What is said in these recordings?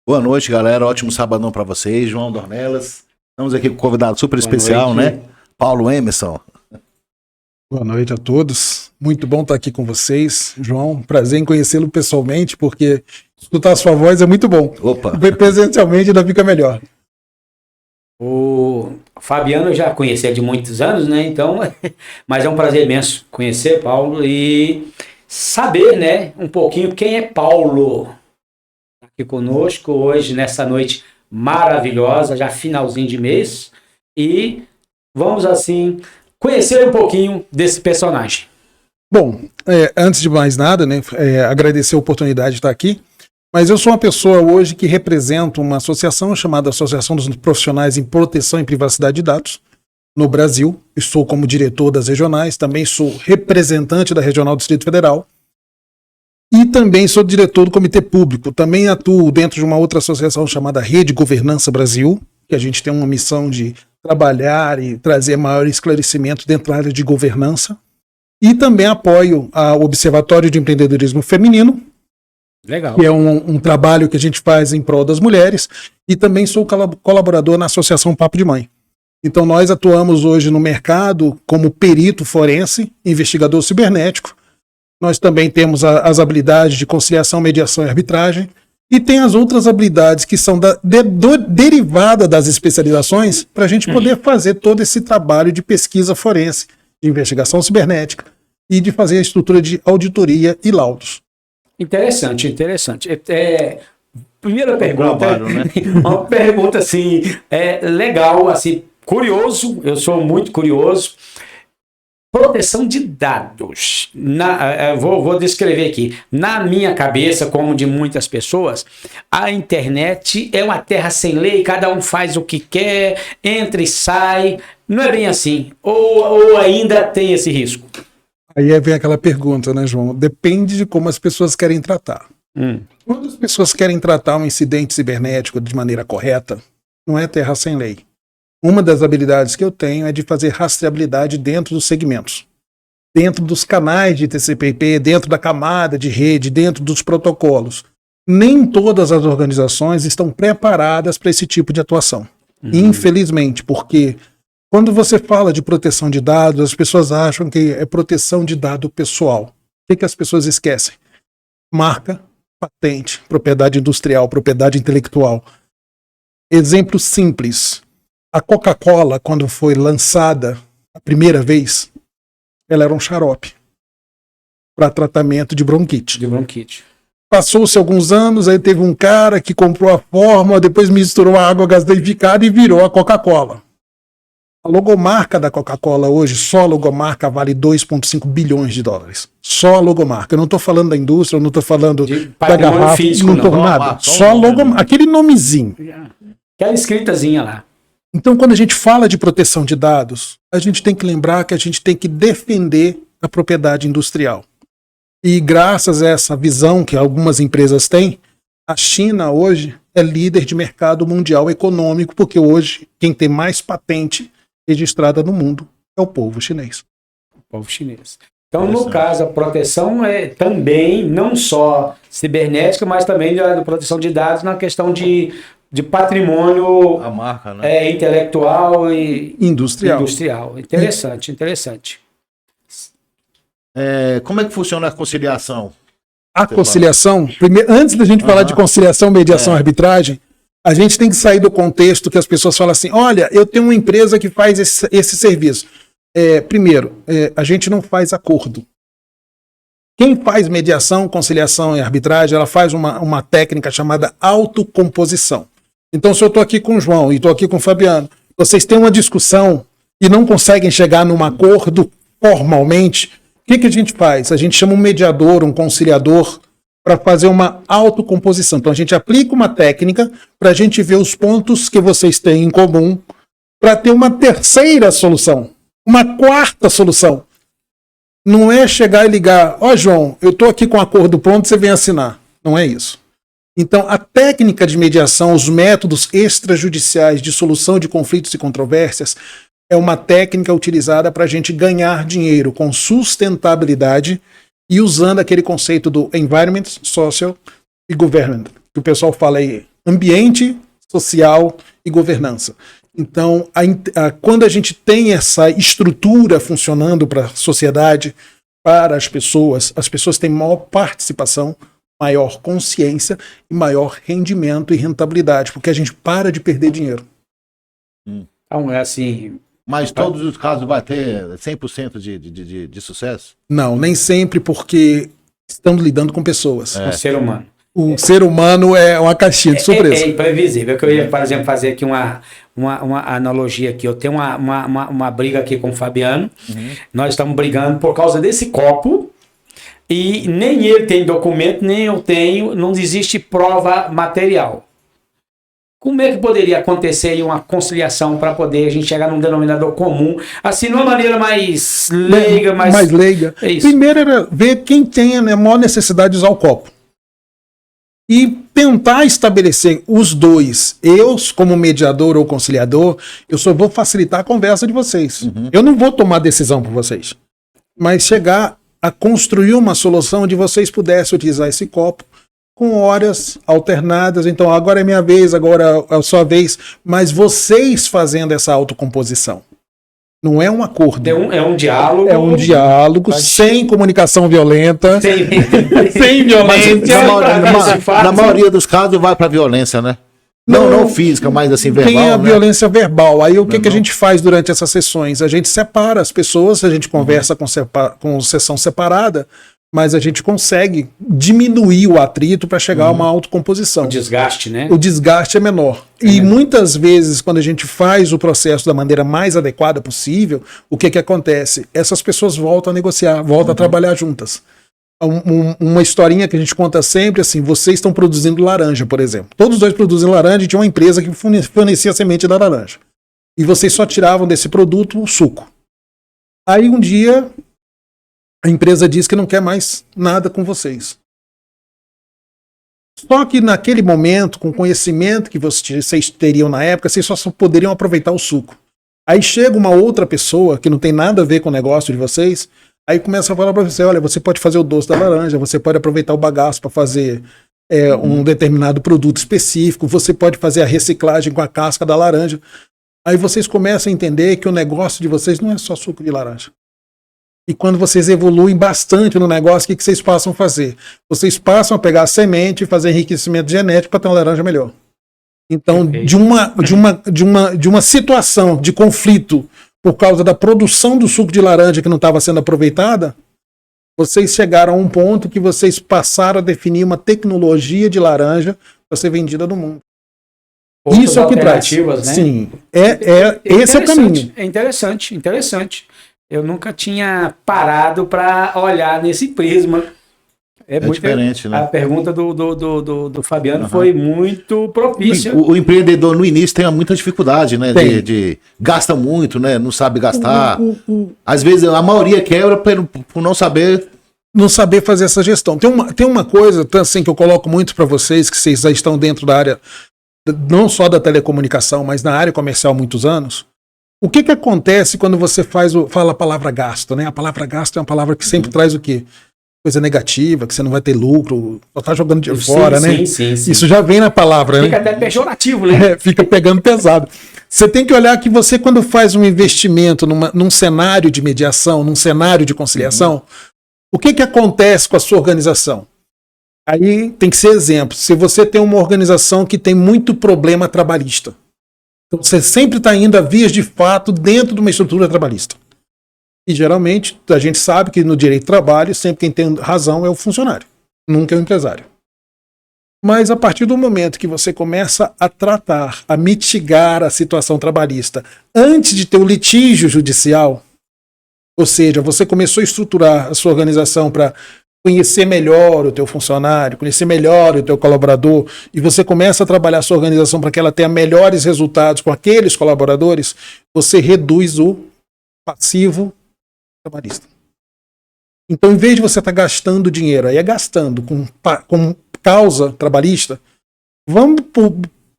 Boa noite, galera. Ótimo sabadão para vocês. João Dornelas. Estamos aqui com um convidado super especial, né? Paulo Emerson. Boa noite a todos. Muito bom estar aqui com vocês. João, prazer em conhecê-lo pessoalmente, porque escutar a sua voz é muito bom. Opa! Presencialmente ainda fica melhor. O Fabiano eu já conhecia de muitos anos, né? Então, mas é um prazer imenso conhecer Paulo e saber, né, um pouquinho quem é Paulo. Aqui conosco hoje, nessa noite maravilhosa, já finalzinho de mês, e vamos assim conhecer um pouquinho desse personagem. Bom, antes de mais nada, né, agradecer a oportunidade de estar aqui, mas eu sou uma pessoa hoje que representa uma associação chamada Associação dos Profissionais em Proteção e Privacidade de Dados no Brasil. Estou como diretor das regionais, também sou representante da Regional do Distrito Federal e também sou diretor do Comitê Público. Também atuo dentro de uma outra associação chamada Rede Governança Brasil, que a gente tem uma missão de trabalhar e trazer maior esclarecimento dentro da área de governança. E também apoio o Observatório de Empreendedorismo Feminino, Legal. Que é um trabalho que a gente faz em prol das mulheres, e também sou colaborador na Associação Papo de Mãe. Então nós atuamos hoje no mercado como perito forense, investigador cibernético. Nós também temos as habilidades de conciliação, mediação e arbitragem, e tem as outras habilidades que são derivada das especializações para a gente poder fazer todo esse trabalho de pesquisa forense, de investigação cibernética e de fazer a estrutura de auditoria e laudos. Interessante, interessante. Primeira pergunta, trabalho, né? Uma pergunta assim, legal, assim, curioso, eu sou muito curioso. Proteção de dados. Vou descrever aqui. Na minha cabeça, como de muitas pessoas, a internet é uma terra sem lei, cada um faz o que quer, entra e sai. Não é bem assim. Ou ainda tem esse risco? Aí vem aquela pergunta, né, João? Depende de como as pessoas querem tratar. Quando as pessoas querem tratar um incidente cibernético de maneira correta, não é terra sem lei. Uma das habilidades que eu tenho é de fazer rastreabilidade dentro dos segmentos, dentro dos canais de TCP/IP, dentro da camada de rede, dentro dos protocolos. Nem todas as organizações estão preparadas para esse tipo de atuação. Infelizmente, porque quando você fala de proteção de dados, as pessoas acham que é proteção de dado pessoal. O que as pessoas esquecem? Marca, patente, propriedade industrial, propriedade intelectual. Exemplo simples. A Coca-Cola, quando foi lançada a primeira vez, ela era um xarope para tratamento de bronquite. Passou-se alguns anos, aí teve um cara que comprou a fórmula, depois misturou a água gaseificada e virou a Coca-Cola. A logomarca da Coca-Cola hoje, só a logomarca vale 2,5 bilhões de dólares. Só a logomarca. Eu não estou falando da indústria, eu não estou falando da garrafa, físico, não estou nada. Só a logomarca, aquele nomezinho. Aquela escritazinha lá. Então, quando a gente fala de proteção de dados, a gente tem que lembrar que a gente tem que defender a propriedade industrial. E graças a essa visão que algumas empresas têm, a China hoje é líder de mercado mundial econômico, porque hoje quem tem mais patente registrada no mundo é o povo chinês. O povo chinês. Então, no caso, a proteção é também, não só cibernética, mas também a proteção de dados na questão de patrimônio, a marca, né? Intelectual e industrial. Interessante. Como é que funciona a conciliação? A conciliação, primeiro, antes da gente falar de conciliação, mediação e arbitragem, a gente tem que sair do contexto que as pessoas falam assim, olha, eu tenho uma empresa que faz esse serviço. Primeiro, a gente não faz acordo. Quem faz mediação, conciliação e arbitragem, ela faz uma técnica chamada autocomposição. Então, se eu estou aqui com o João e estou aqui com o Fabiano, vocês têm uma discussão e não conseguem chegar num acordo formalmente, o que a gente faz? A gente chama um mediador, um conciliador, para fazer uma autocomposição. Então, a gente aplica uma técnica para a gente ver os pontos que vocês têm em comum para ter uma terceira solução, uma quarta solução. Não é chegar e ligar, João, eu estou aqui com o acordo pronto, você vem assinar. Não é isso. Então, a técnica de mediação, os métodos extrajudiciais de solução de conflitos e controvérsias, é uma técnica utilizada para a gente ganhar dinheiro com sustentabilidade e usando aquele conceito do environment, social e government, que o pessoal fala aí, ambiente, social e governança. Então, quando a gente tem essa estrutura funcionando para a sociedade, para as pessoas têm maior participação, maior consciência e maior rendimento e rentabilidade, porque a gente para de perder dinheiro. Então, é assim... Mas todos os casos vai ter 100% de sucesso? Não, nem sempre, porque estamos lidando com pessoas. Um ser humano. O ser humano é uma caixinha de surpresa. É imprevisível. Eu ia, por exemplo, fazer aqui uma analogia aqui. Eu tenho uma briga aqui com o Fabiano. Nós estamos brigando por causa desse copo. E nem ele tem documento, nem eu tenho. Não existe prova material. Como é que poderia acontecer aí uma conciliação para poder a gente chegar num denominador comum, assim, de uma maneira mais leiga, mais leiga. É isso. Primeiro era ver quem tem a maior necessidade de usar o copo. E tentar estabelecer os dois. Eu, como mediador ou conciliador, eu só vou facilitar a conversa de vocês. Eu não vou tomar decisão por vocês. Mas chegar a construir uma solução onde vocês pudessem utilizar esse copo com horas alternadas. Então, agora é minha vez, agora é a sua vez. Mas vocês fazendo essa autocomposição. Não é um acordo. É um diálogo. É um diálogo sem comunicação violenta. Sem violência. Na maioria dos casos vai para violência, né? Não física, mas assim verbal. Tem a né? violência verbal. Aí o que a gente faz durante essas sessões? A gente separa as pessoas, a gente conversa com sessão separada, mas a gente consegue diminuir o atrito para chegar a uma autocomposição. O desgaste, né? O desgaste é menor. E muitas vezes, quando a gente faz o processo da maneira mais adequada possível, o que acontece? Essas pessoas voltam a negociar, voltam a trabalhar juntas. Uma historinha que a gente conta sempre, assim, vocês estão produzindo laranja, por exemplo. Todos os dois produzem laranja e tinha uma empresa que fornecia a semente da laranja. E vocês só tiravam desse produto o suco. Aí um dia a empresa diz que não quer mais nada com vocês. Só que naquele momento, com o conhecimento que vocês teriam na época, vocês só poderiam aproveitar o suco. Aí chega uma outra pessoa que não tem nada a ver com o negócio de vocês, aí começa a falar para você, olha, você pode fazer o doce da laranja, você pode aproveitar o bagaço para fazer um determinado produto específico, você pode fazer a reciclagem com a casca da laranja. Aí vocês começam a entender que o negócio de vocês não é só suco de laranja. E quando vocês evoluem bastante no negócio, o que vocês passam a fazer? Vocês passam a pegar a semente e fazer enriquecimento genético para ter uma laranja melhor. Então, de uma situação de conflito por causa da produção do suco de laranja que não estava sendo aproveitada, vocês chegaram a um ponto que vocês passaram a definir uma tecnologia de laranja para ser vendida no mundo. Outras isso é o que traz. Né? Sim, esse é o caminho. É interessante. Eu nunca tinha parado para olhar nesse prisma. É muito diferente, né? A pergunta do Fabiano foi muito propícia. O empreendedor no início tem muita dificuldade, né? Gasta muito, né? Não sabe gastar. Às vezes a maioria quebra por não saber. Não saber fazer essa gestão. Tem uma coisa assim, que eu coloco muito para vocês, que vocês já estão dentro da área, não só da telecomunicação, mas na área comercial há muitos anos. O que acontece quando você fala a palavra gasto, né? A palavra gasto é uma palavra que sempre traz o quê? Coisa negativa, que você não vai ter lucro, só tá jogando dinheiro fora, né? Sim. Isso já vem na palavra, Fica né? até pejorativo, né? Fica pegando pesado. Você tem que olhar que você, quando faz um investimento num cenário de mediação, num cenário de conciliação, o que acontece com a sua organização? Aí tem que ser exemplo. Se você tem uma organização que tem muito problema trabalhista, então você sempre está indo a vias de fato dentro de uma estrutura trabalhista. E geralmente a gente sabe que no direito do trabalho sempre quem tem razão é o funcionário, nunca é o empresário. Mas a partir do momento que você começa a tratar, a mitigar a situação trabalhista antes de ter o litígio judicial, ou seja, você começou a estruturar a sua organização para conhecer melhor o teu funcionário, conhecer melhor o teu colaborador, e você começa a trabalhar a sua organização para que ela tenha melhores resultados com aqueles colaboradores, você reduz o passivo trabalhista. Então, em vez de você estar gastando dinheiro, aí gastando com causa trabalhista, vamos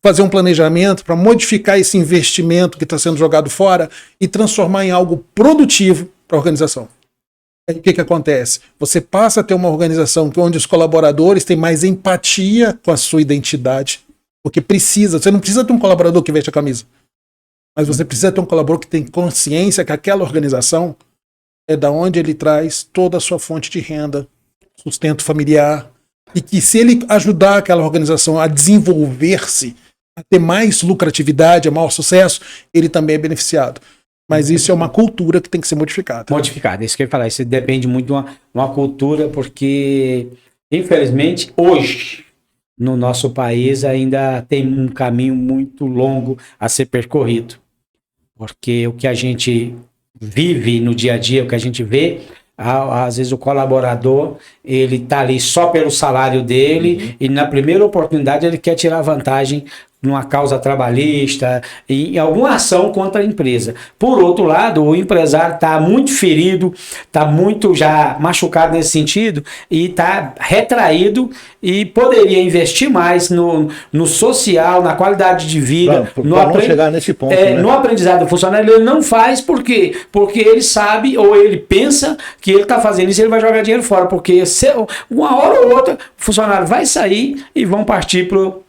fazer um planejamento para modificar esse investimento que está sendo jogado fora e transformar em algo produtivo para a organização. Aí o que acontece? Você passa a ter uma organização onde os colaboradores têm mais empatia com a sua identidade, Porque você não precisa ter um colaborador que veste a camisa. Mas você precisa ter um colaborador que tem consciência que aquela organização é da onde ele traz toda a sua fonte de renda, sustento familiar, e que se ele ajudar aquela organização a desenvolver-se, a ter mais lucratividade, a maior sucesso, ele também é beneficiado. Mas isso é uma cultura que tem que ser modificada. Modificada, isso que eu ia falar. Isso depende muito de uma cultura, porque, infelizmente, hoje, no nosso país, ainda tem um caminho muito longo a ser percorrido. Porque o que a gente vive no dia a dia, o que a gente vê, às vezes o colaborador, ele está ali só pelo salário dele, e na primeira oportunidade ele quer tirar vantagem numa causa trabalhista, em alguma ação contra a empresa. Por outro lado, o empresário está muito ferido, está muito já machucado nesse sentido, e está retraído e poderia investir mais no social, na qualidade de vida, não chegar nesse ponto, né? No aprendizado do funcionário. Ele não faz por quê? Porque ele sabe, ou ele pensa que ele está fazendo isso, ele vai jogar dinheiro fora, porque uma hora ou outra o funcionário vai sair e vão partir para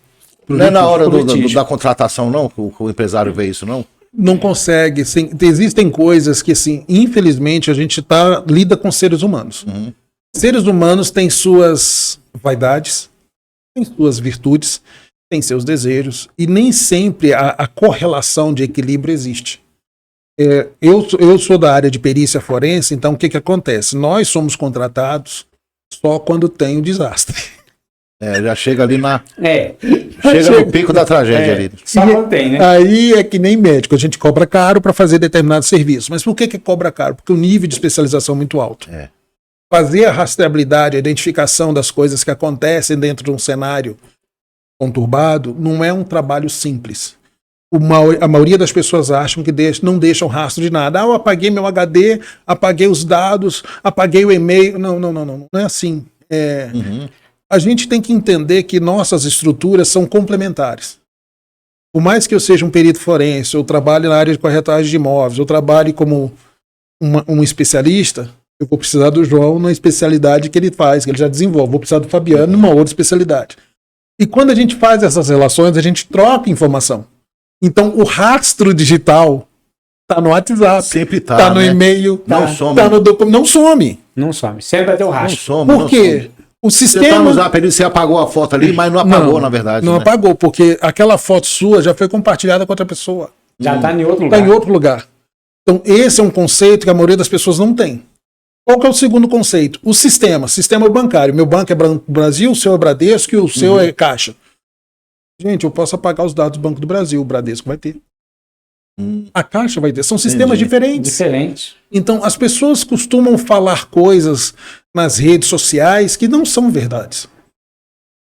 não é na hora da contratação, não, que o empresário vê isso, não? Não consegue. Sim, existem coisas que, assim, infelizmente, a gente lida com seres humanos. Seres humanos têm suas vaidades, têm suas virtudes, têm seus desejos, e nem sempre a correlação de equilíbrio existe. Eu sou da área de perícia forense, então o que acontece? Nós somos contratados só quando tem um desastre. Já chega ali chega no pico da tragédia ali. Só não tem, né? Aí é que nem médico, a gente cobra caro para fazer determinado serviço. Mas por que cobra caro? Porque o nível de especialização é muito alto. Fazer a rastreabilidade, a identificação das coisas que acontecem dentro de um cenário conturbado não é um trabalho simples. A maioria das pessoas acham que não deixam rastro de nada. Eu apaguei meu HD, apaguei os dados, apaguei o e-mail. Não é assim. A gente tem que entender que nossas estruturas são complementares. Por mais que eu seja um perito forense, eu trabalhe na área de corretagem de imóveis, eu trabalhe como um especialista, eu vou precisar do João na especialidade que ele faz, que ele já desenvolve. Vou precisar do Fabiano numa outra especialidade. E quando a gente faz essas relações, a gente troca informação. Então, o rastro digital está no WhatsApp, sempre está no e-mail, está no documento. Não some. Não some. Sempre vai ter o rastro. Não some. Por quê? O sistema... Você tá no Zap ali, você apagou a foto ali, mas não apagou, na verdade. Não apagou, porque aquela foto sua já foi compartilhada com outra pessoa. Já está em outro lugar. Está em outro lugar. Então, esse é um conceito que a maioria das pessoas não tem. Qual que é o segundo conceito? O sistema bancário. Meu banco é Brasil, o seu é Bradesco e o seu é Caixa. Gente, eu posso apagar os dados do Banco do Brasil, o Bradesco vai ter. A Caixa vai ter. São sistemas diferentes. Então, as pessoas costumam falar coisas nas redes sociais que não são verdades.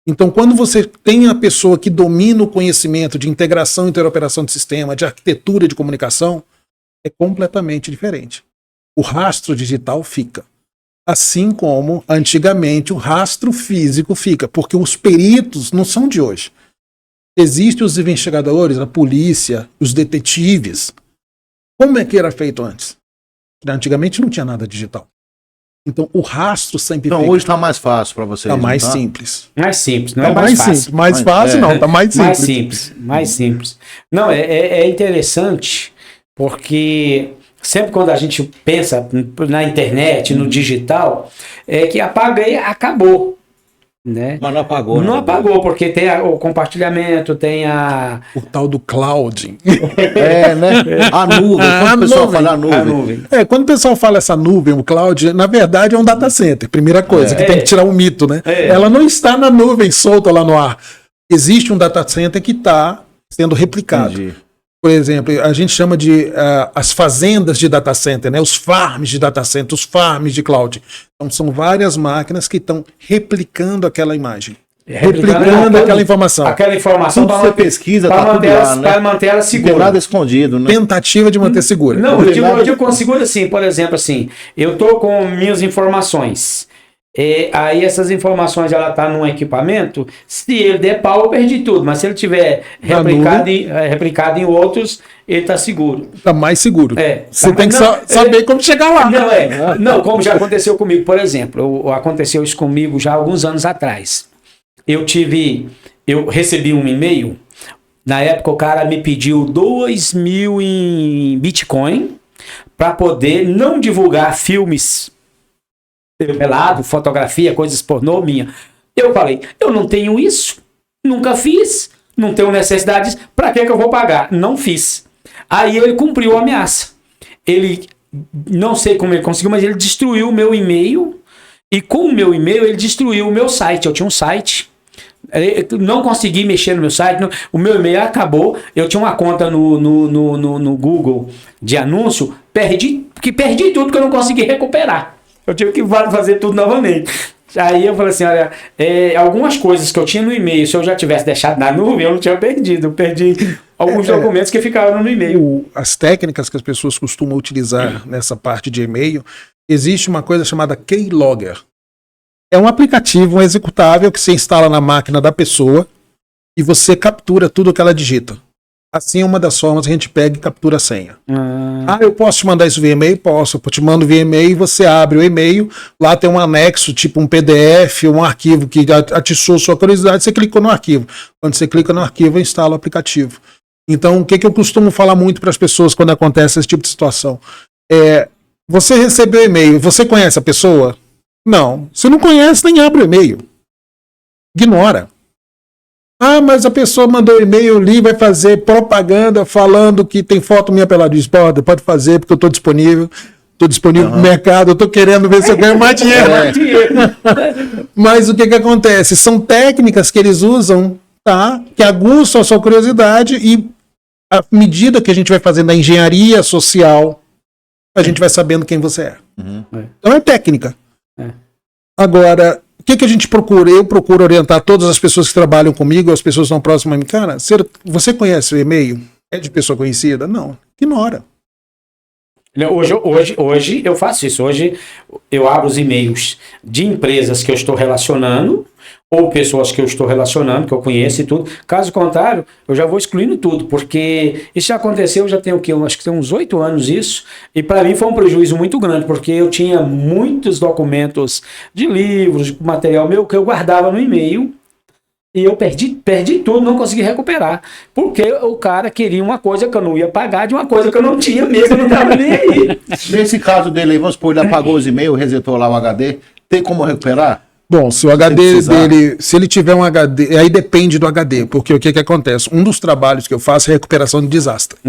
Então, quando você tem a pessoa que domina o conhecimento de integração e interoperação de sistema, de arquitetura de comunicação, é completamente diferente. O rastro digital fica. Assim como, antigamente, o rastro físico fica, porque os peritos não são de hoje. Existem os investigadores, a polícia, os detetives. Como é que era feito antes? Antigamente não tinha nada digital. Então o rastro sempre fica. Hoje está mais fácil para vocês. Está mais simples. Mais simples, não é mais fácil. Simples. Mais fácil não, está mais simples. Mais simples. Não, é interessante, porque sempre quando a gente pensa na internet, no digital, é que apaga e acabou. Né? Mas não apagou. Não apagou, porque tem o compartilhamento, tem o tal do cloud. Né? A nuvem. Quando o pessoal fala a nuvem. Quando o pessoal fala essa nuvem, o cloud, na verdade é um data center. Primeira coisa, que tem que tirar o mito, né? Ela não está na nuvem solta lá no ar. Existe um data center que está sendo replicado. Entendi. Por exemplo, a gente chama de as fazendas de data center, né? Os farms de data center, os farms de cloud. Então, são várias máquinas que estão replicando aquela imagem. Replicando aquela informação. Aquela informação para você pesquisa, para manter ela segura. Não tem nada escondido, né? Tentativa de manter segura. Não, eu digo com segura assim, por exemplo, assim, eu estou com minhas informações. Aí essas informações ela tá num equipamento, se ele der pau eu perdi tudo, mas se ele tiver replicado em outros, ele tá seguro. Tá mais seguro. Você tem que saber como chegar lá. Não, como já aconteceu comigo, por exemplo, aconteceu isso comigo já há alguns anos atrás. Eu tive eu recebi um e-mail. Na época o cara me pediu 2.000 em Bitcoin para poder não divulgar filmes pelado, fotografia, coisas pornô minha. Eu falei, eu não tenho isso, nunca fiz, não tenho necessidade disso, para que eu vou pagar? Não fiz. Aí ele cumpriu a ameaça. Ele, não sei como ele conseguiu, mas ele destruiu o meu e-mail, e com o meu e-mail ele destruiu o meu site. Eu tinha um site, eu não consegui mexer no meu site, o meu e-mail acabou, eu tinha uma conta no Google de anúncio, perdi tudo que eu não consegui recuperar. Eu tive que fazer tudo novamente. Aí eu falei assim, olha, algumas coisas que eu tinha no e-mail, se eu já tivesse deixado na nuvem, eu não tinha perdido. Eu perdi alguns documentos que ficaram no e-mail. As técnicas que as pessoas costumam utilizar nessa parte de e-mail, existe uma coisa chamada Keylogger. É um aplicativo, um executável que você instala na máquina da pessoa e você captura tudo que ela digita. Assim é uma das formas que a gente pega e captura a senha. Eu posso te mandar isso via e-mail? Posso. Eu te mando via e-mail, você abre o e-mail, lá tem um anexo, tipo um PDF, um arquivo que atiçou sua curiosidade, você clicou no arquivo. Quando você clica no arquivo, instala o aplicativo. Então, o que eu costumo falar muito para as pessoas quando acontece esse tipo de situação? Você recebeu e-mail, você conhece a pessoa? Não. Se não conhece, nem abre o e-mail. Ignora. Mas a pessoa mandou e-mail ali, vai fazer propaganda falando que tem foto minha pelada. Diz, pode fazer, porque eu estou disponível. Estou disponível no mercado, eu estou querendo ver se eu ganho mais dinheiro. Mas o que acontece? São técnicas que eles usam, tá? Que aguçam a sua curiosidade e à medida que a gente vai fazendo a engenharia social, a gente vai sabendo quem você é. Então é técnica. Agora, o que a gente procura? Eu procuro orientar todas as pessoas que trabalham comigo, as pessoas que estão próximas a mim. Cara, você conhece o e-mail? É de pessoa conhecida? Não. Ignora. Hoje eu faço isso. Hoje eu abro os e-mails de empresas que eu estou relacionando ou pessoas que eu estou relacionando, que eu conheço e tudo. Caso contrário, eu já vou excluindo tudo, porque isso já aconteceu, já tem o quê? Eu acho que tem uns 8 anos isso, e para mim foi um prejuízo muito grande, porque eu tinha muitos documentos de livros, de material meu, que eu guardava no e-mail, e eu perdi tudo, não consegui recuperar, porque o cara queria uma coisa que eu não ia pagar de uma coisa que eu não tinha mesmo, eu não estava nem aí. Nesse caso dele aí, vamos supor, ele apagou os e-mails, resetou lá o HD, tem como recuperar? Bom, se o HD dele, se ele tiver um HD, aí depende do HD, porque o que acontece? Um dos trabalhos que eu faço é recuperação de desastre.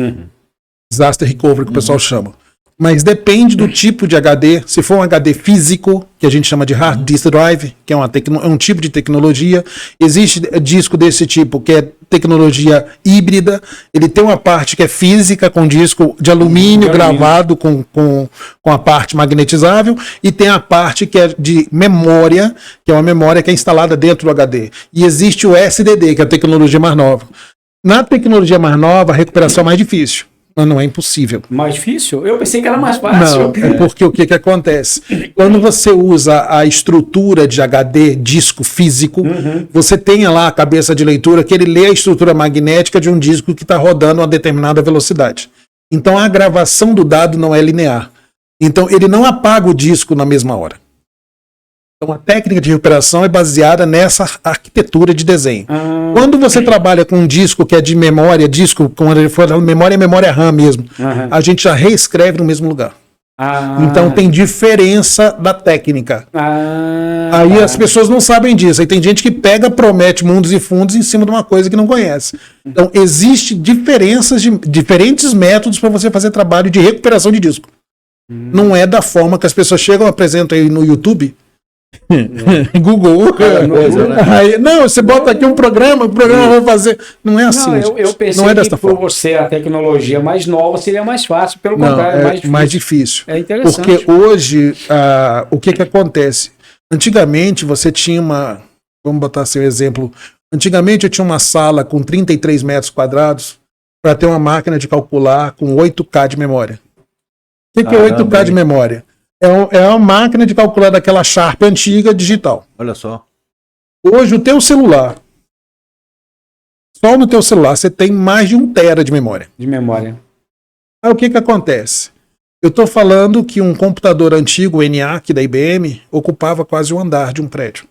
Disaster recovery, que o pessoal chama. Mas depende do tipo de HD. Se for um HD físico, que a gente chama de hard disk drive, que é um tipo de tecnologia. Existe disco desse tipo, que é tecnologia híbrida. Ele tem uma parte que é física, com disco de alumínio gravado com a parte magnetizável. E tem a parte que é de memória, que é uma memória que é instalada dentro do HD. E existe o SDD, que é a tecnologia mais nova. Na tecnologia mais nova, a recuperação é mais difícil. Mas não é impossível. Mais difícil? Eu pensei que era mais fácil. Não, é porque o que acontece? Quando você usa a estrutura de HD, disco físico, você tem lá a cabeça de leitura que ele lê a estrutura magnética de um disco que está rodando a determinada velocidade. Então a gravação do dado não é linear. Então ele não apaga o disco na mesma hora. Então a técnica de recuperação é baseada nessa arquitetura de desenho. Quando você trabalha com um disco que é de memória, quando ele for memória, é memória RAM mesmo, a gente já reescreve no mesmo lugar. Então tem diferença da técnica. Aí as pessoas não sabem disso. Aí tem gente que promete mundos e fundos em cima de uma coisa que não conhece. Então existem diferentes métodos para você fazer trabalho de recuperação de disco. Não é da forma que as pessoas chegam e apresentam aí no YouTube. Google. Aí, não, você bota aqui um programa, o programa vai fazer. Não é assim. Eu pensei não é que por você a tecnologia mais nova seria mais fácil, pelo contrário, é mais difícil. É interessante. Porque hoje, o que acontece? Antigamente você tinha vamos botar seu exemplo. Antigamente eu tinha uma sala com 33 metros quadrados para ter uma máquina de calcular com 8K de memória. O que é 8K de memória? É uma máquina de calcular daquela Sharp antiga digital. Olha só. Hoje o teu celular, só no teu celular você tem mais de 1 tera de memória. Aí o que acontece? Eu estou falando que um computador antigo, o ENIAC da IBM, ocupava quase um andar de um prédio.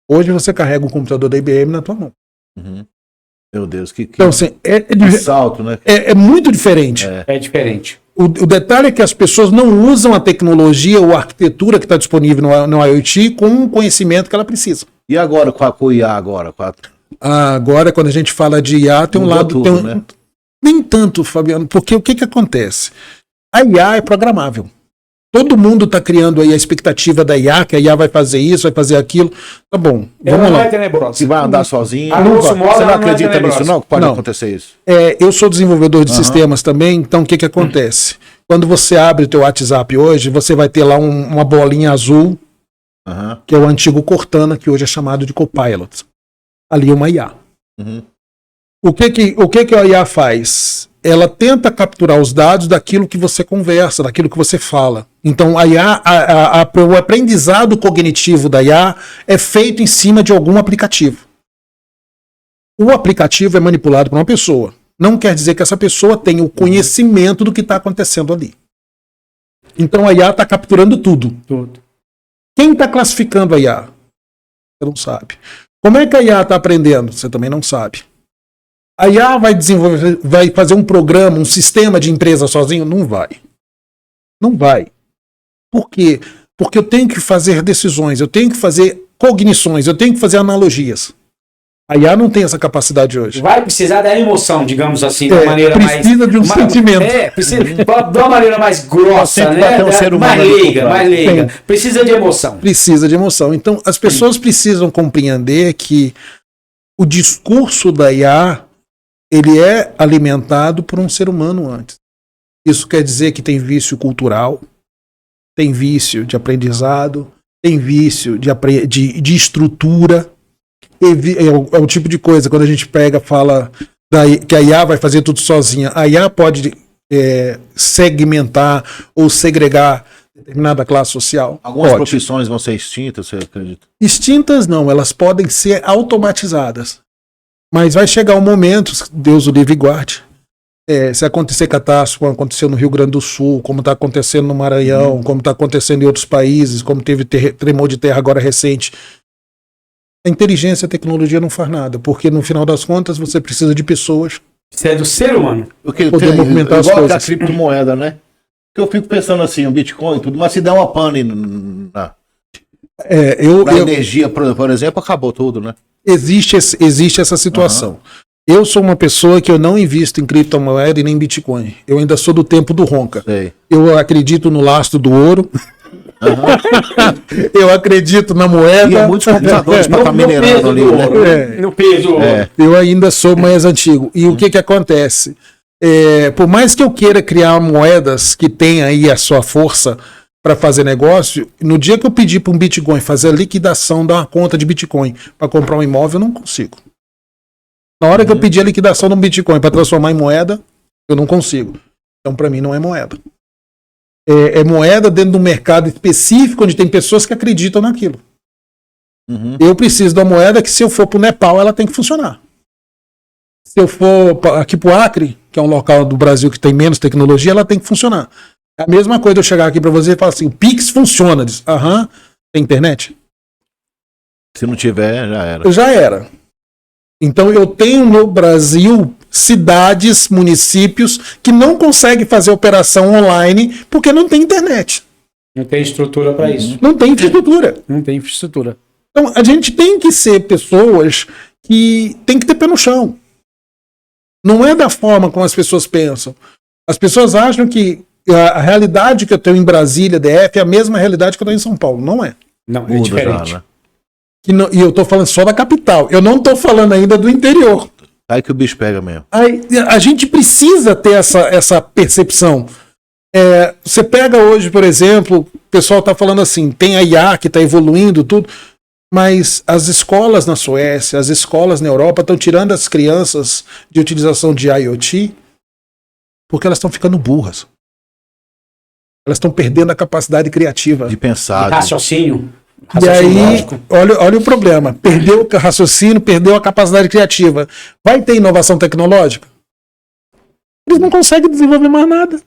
Hoje você carrega o computador da IBM na tua mão. Uhum. Meu Deus, que Então, assim, salto, né? É muito diferente. É diferente. O detalhe é que as pessoas não usam a tecnologia ou a arquitetura que está disponível no IoT com o conhecimento que ela precisa. E agora com a IA agora? Agora, quando a gente fala de IA, tem um Mudou lado... tudo, né? Nem tanto, Fabiano, porque o que acontece? A IA é programável. Todo mundo está criando aí a expectativa da IA, que a IA vai fazer isso, vai fazer aquilo. Tá bom, vamos lá. Se vai andar sozinho. Você não acredita nisso, não? Que pode acontecer isso? Eu sou desenvolvedor de sistemas também, então o que acontece? Quando você abre o teu WhatsApp hoje, você vai ter lá uma bolinha azul, que é o antigo Cortana, que hoje é chamado de Copilot. Ali é uma IA. Uhum. O que a IA faz? Ela tenta capturar os dados daquilo que você conversa, daquilo que você fala. Então, a IA, o aprendizado cognitivo da IA é feito em cima de algum aplicativo. O aplicativo é manipulado por uma pessoa. Não quer dizer que essa pessoa tenha o conhecimento do que está acontecendo ali. Então, a IA está capturando tudo. Quem está classificando a IA? Você não sabe. Como é que a IA está aprendendo? Você também não sabe. A IA vai fazer um programa, um sistema de empresa sozinho? Não vai. Não vai. Por quê? Porque eu tenho que fazer decisões, eu tenho que fazer cognições, eu tenho que fazer analogias. A IA não tem essa capacidade hoje. Vai precisar da emoção, digamos assim, de uma maneira precisa de um sentimento. Precisa de uma maneira mais grossa, né? Um ser humano mais leiga. Precisa de emoção. Precisa de emoção. Então, as pessoas precisam compreender que o discurso da IA ele é alimentado por um ser humano antes. Isso quer dizer que tem vício cultural, tem vício de aprendizado, tem vício de estrutura. É o tipo de coisa, quando a gente fala que a IA vai fazer tudo sozinha, a IA pode segmentar ou segregar determinada classe social. Algumas profissões vão ser extintas, você acredita? Extintas não, elas podem ser automatizadas. Mas vai chegar um momento, Deus o livre e guarde, se acontecer catástrofe, como aconteceu no Rio Grande do Sul, como está acontecendo no Maranhão, como está acontecendo em outros países, como teve tremor de terra agora recente, a inteligência e a tecnologia não faz nada, porque no final das contas você precisa de pessoas. Isso é do ser humano. Porque poder movimentar as coisas. Igual a criptomoeda, né? Porque eu fico pensando assim, o Bitcoin e tudo, mas se der uma pane na energia, por exemplo, acabou tudo, né? Existe essa situação. Eu sou uma pessoa que eu não invisto em criptomoeda e nem Bitcoin. Eu ainda sou do tempo do Ronca. Sei. Eu acredito no lastro do ouro. Eu acredito na moeda. E muitos computadores para estar minerando ali, né? No peso. Eu ainda sou mais antigo. E o que acontece? Por mais que eu queira criar moedas que tenham aí a sua força para fazer negócio, no dia que eu pedir para um Bitcoin fazer a liquidação da uma conta de Bitcoin para comprar um imóvel, eu não consigo. Na hora que eu pedir a liquidação de um Bitcoin para transformar em moeda, eu não consigo. Então, para mim, não é moeda. É moeda dentro de um mercado específico onde tem pessoas que acreditam naquilo. Eu preciso da moeda que, se eu for para o Nepal, ela tem que funcionar. Se eu for aqui para o Acre, que é um local do Brasil que tem menos tecnologia, ela tem que funcionar. É a mesma coisa eu chegar aqui para você e falar assim, o Pix funciona. Diz, tem internet? Se não tiver, já era. Já era. Então eu tenho no Brasil cidades, municípios que não conseguem fazer operação online porque não tem internet. Não tem estrutura para isso. Não tem infraestrutura. Não tem infraestrutura. Então a gente tem que ser pessoas que tem que ter pé no chão. Não é da forma como as pessoas pensam. As pessoas acham que a realidade que eu tenho em Brasília, DF, é a mesma realidade que eu tenho em São Paulo. Não é. Não, é diferente. Já, né? E eu tô falando só da capital. Eu não tô falando ainda do interior. Aí que o bicho pega mesmo. Aí, a gente precisa ter essa percepção. Você pega hoje, por exemplo, o pessoal tá falando assim, tem a IA que tá evoluindo, tudo, mas as escolas na Suécia, as escolas na Europa estão tirando as crianças de utilização de IoT porque elas estão ficando burras. Elas estão perdendo a capacidade criativa. De pensar. De raciocínio. E aí, olha o problema. Perdeu o raciocínio, perdeu a capacidade criativa. Vai ter inovação tecnológica? Eles não conseguem desenvolver mais nada.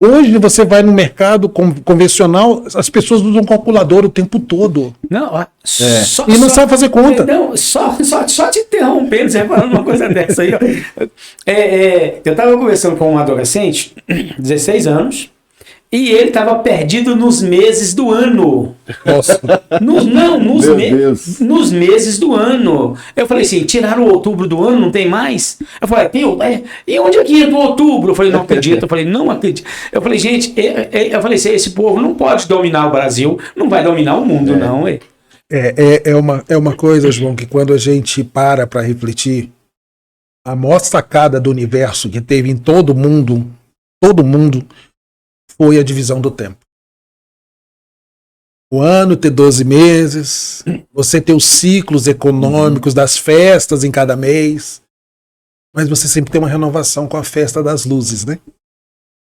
Hoje você vai no mercado convencional, as pessoas usam calculadora o tempo todo. Não, E não sabe fazer conta. Não, só te interrompendo, você falando uma coisa dessa aí. Ó. Eu estava conversando com um adolescente, 16 anos, e ele estava perdido nos meses do ano. Nossa. Nos meses do ano. Eu falei assim, tiraram o outubro do ano, não tem mais? Eu falei, e onde é que entra o outubro? Eu falei, não acredito. Eu falei, não acredito. Eu falei, gente, eu falei assim, esse povo não pode dominar o Brasil, não vai dominar o mundo, não. É uma coisa, João, que quando a gente para refletir, a maior sacada do universo que teve em todo mundo, foi a divisão do tempo. O ano ter 12 meses, você ter os ciclos econômicos das festas em cada mês, mas você sempre tem uma renovação com a festa das luzes, né?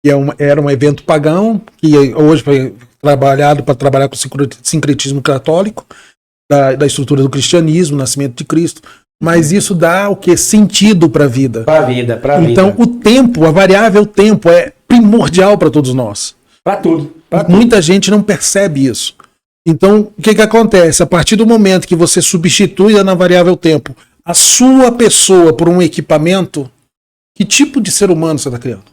E era um evento pagão, que hoje foi trabalhado para trabalhar com o sincretismo católico, da estrutura do cristianismo, nascimento de Cristo, mas isso dá o que? Sentido para a vida. Para a vida. Então o tempo, a variável tempo é primordial para todos nós. Para tudo. Muita gente não percebe isso. Então, o que acontece? A partir do momento que você substitui na variável tempo a sua pessoa por um equipamento, que tipo de ser humano você está criando?